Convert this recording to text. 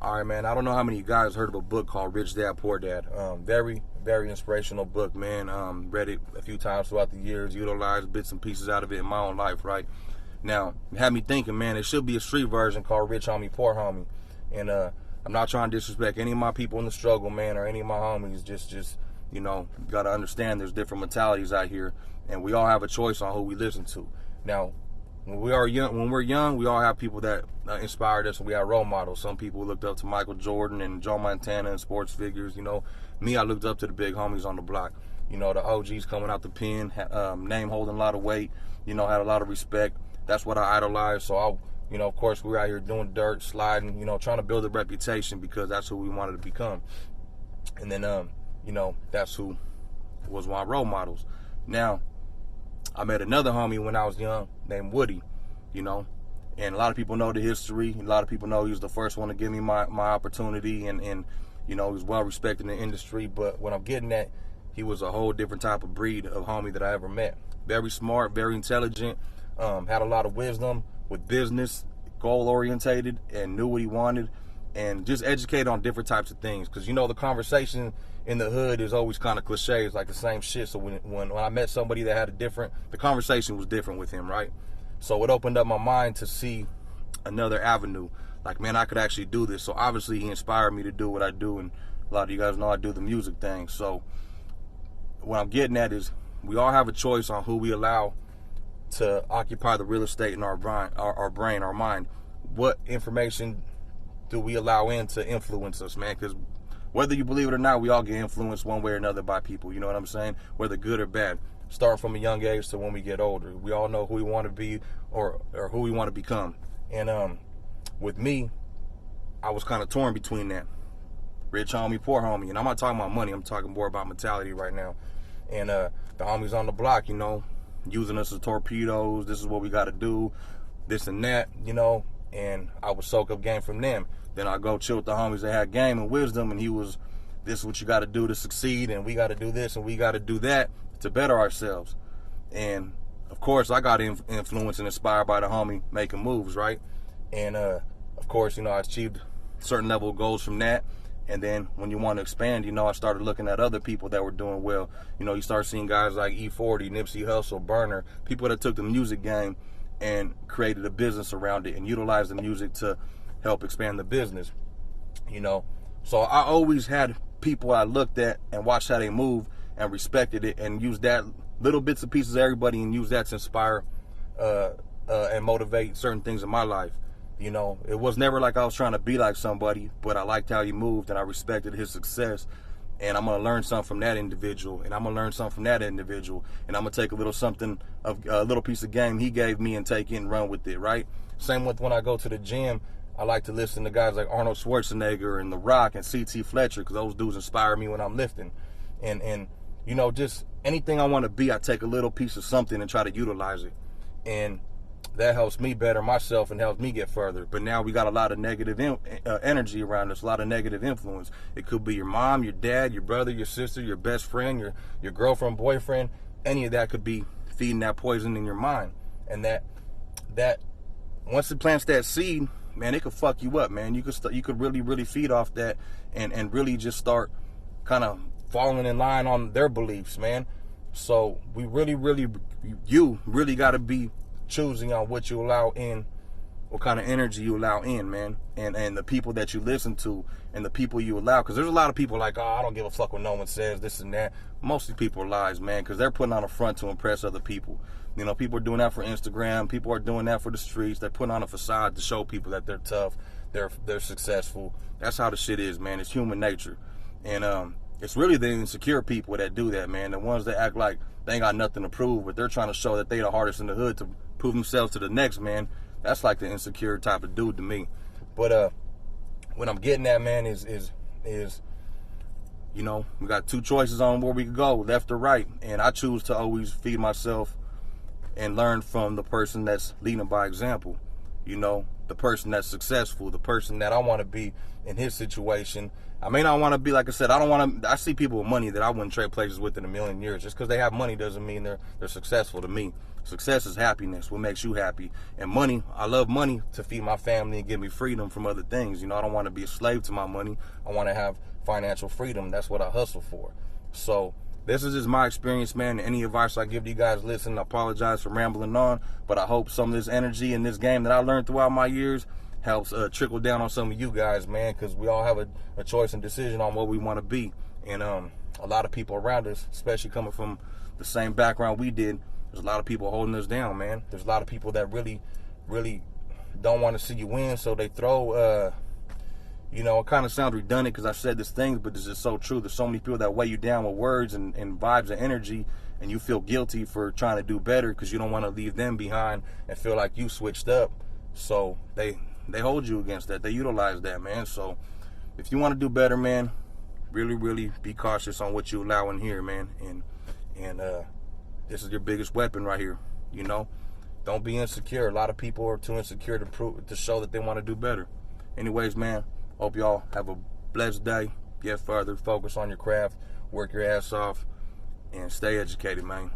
All right, man. I don't know how many of you guys heard of a book called Rich Dad, Poor Dad. Very, very inspirational book, man. Read it a few times throughout the years, utilized bits and pieces out of it in my own life, right? Now, it had me thinking, man, there should be a street version called Rich Homie, Poor Homie. And I'm not trying to disrespect any of my people in the struggle, man, or any of my homies. Just you know, you got to understand there's different mentalities out here, and we all have a choice on who we listen to. Now, when we're young, we all have people that inspired us, and we have role models. Some people looked up to Michael Jordan and Joe Montana and sports figures. You know, me, I looked up to the big homies on the block. You know, the OGs coming out the pen, name holding a lot of weight. You know, had a lot of respect. That's what I idolized. So you know, of course, we're out here doing dirt, sliding. You know, trying to build a reputation because that's who we wanted to become. And then, you know, that's who was my role models. Now, I met another homie when I was young named Woody, you know, and a lot of people know the history. A lot of people know he was the first one to give me my opportunity, and you know, he was well respected in the industry. But what I'm getting at, he was a whole different type of breed of homie that I ever met. Very smart, very intelligent, had a lot of wisdom with business, goal orientated, and knew what he wanted, and just educated on different types of things. Because, you know, the conversation in the hood is always kind of cliche. It's like the same shit. So when I met somebody that had the conversation was different with him, right? So it opened up my mind to see another avenue. Like, man, I could actually do this. So obviously he inspired me to do what I do. And a lot of you guys know I do the music thing. So what I'm getting at is we all have a choice on who we allow to occupy the real estate in our brain, our mind. What information do we allow in to influence us, man? Because whether you believe it or not, we all get influenced one way or another by people. You know what I'm saying? Whether good or bad. Starting from a young age to when we get older. We all know who we want to be or who we want to become. And with me, I was kind of torn between that. Rich homie, poor homie. And I'm not talking about money. I'm talking more about mentality right now. And the homies on the block, you know, using us as torpedoes. This is what we got to do. This and that, you know. And I would soak up game from them. Then I go chill with the homies that had game and wisdom, and he was, this is what you got to do to succeed, and we got to do this, and we got to do that to better ourselves. And, of course, I got influenced and inspired by the homie making moves, right? And, of course, you know, I achieved a certain level of goals from that. And then when you want to expand, you know, I started looking at other people that were doing well. You know, you start seeing guys like E40, Nipsey Hussle, Burner, people that took the music game and created a business around it and utilized the music to help expand the business, you know. So I always had people I looked at and watched how they move and respected it, and used that little bits and pieces of everybody and use that to inspire and motivate certain things in my life. You know, it was never like I was trying to be like somebody, but I liked how he moved and I respected his success. And I'm going to learn something from that individual, and I'm going to learn something from that individual, and I'm going to take a little piece of game he gave me and take it and run with it, right? Same with when I go to the gym. I like to listen to guys like Arnold Schwarzenegger and The Rock and C.T. Fletcher, because those dudes inspire me when I'm lifting. And you know, just anything I want to be, I take a little piece of something and try to utilize it. And that helps me better myself and helps me get further. But now we got a lot of negative energy around us, a lot of negative influence. It could be your mom, your dad, your brother, your sister, your best friend, your girlfriend, boyfriend. Any of that could be feeding that poison in your mind. And that once it plants that seed, man, it could fuck you up, man. You could really feed off that and really just start kind of falling in line on their beliefs, man. So we really got to be choosing on what you allow in, what kind of energy you allow in, man, and the people that you listen to and the people you allow. Because there's a lot of people like, oh, I don't give a fuck what no one says, this and that. Most of the people are lies, man, because they're putting on a front to impress other people. You know, people are doing that for Instagram. People are doing that for the streets. They're putting on a facade to show people that they're tough, they're successful. That's how the shit is, man. It's human nature. And it's really the insecure people that do that, man. The ones that act like they ain't got nothing to prove, but they're trying to show that they the hardest in the hood to prove themselves to the next, man. That's like the insecure type of dude to me. But what I'm getting at, man, is you know, we got two choices on where we could go, left or right. And I choose to always feed myself and learn from the person that's leading by example. You know, the person that's successful, the person that I want to be in his situation. I may not want to be, like I said, I see people with money that I wouldn't trade places with in a million years. Just because they have money doesn't mean they're successful to me. Success is happiness, what makes you happy. And money, I love money to feed my family and give me freedom from other things. You know, I don't want to be a slave to my money. I want to have financial freedom. That's what I hustle for. So this is just my experience, man. Any advice I give to you guys, listen, I apologize for rambling on, but I hope some of this energy in this game that I learned throughout my years helps trickle down on some of you guys, man, because we all have a choice and decision on what we want to be. And a lot of people around us, especially coming from the same background we did, there's a lot of people holding us down, man. There's a lot of people that really, really don't want to see you win, so they throw, you know, it kind of sounds redundant because I said these things, but this is so true. There's so many people that weigh you down with words and vibes and energy, and you feel guilty for trying to do better because you don't want to leave them behind and feel like you switched up. So they hold you against that. They utilize that, man. So if you want to do better, man, really, really be cautious on what you allow in here, man. And this is your biggest weapon right here, you know. Don't be insecure. A lot of people are too insecure to show that they want to do better. Anyways, man, hope y'all have a blessed day. Get further, focus on your craft, work your ass off, and stay educated, man.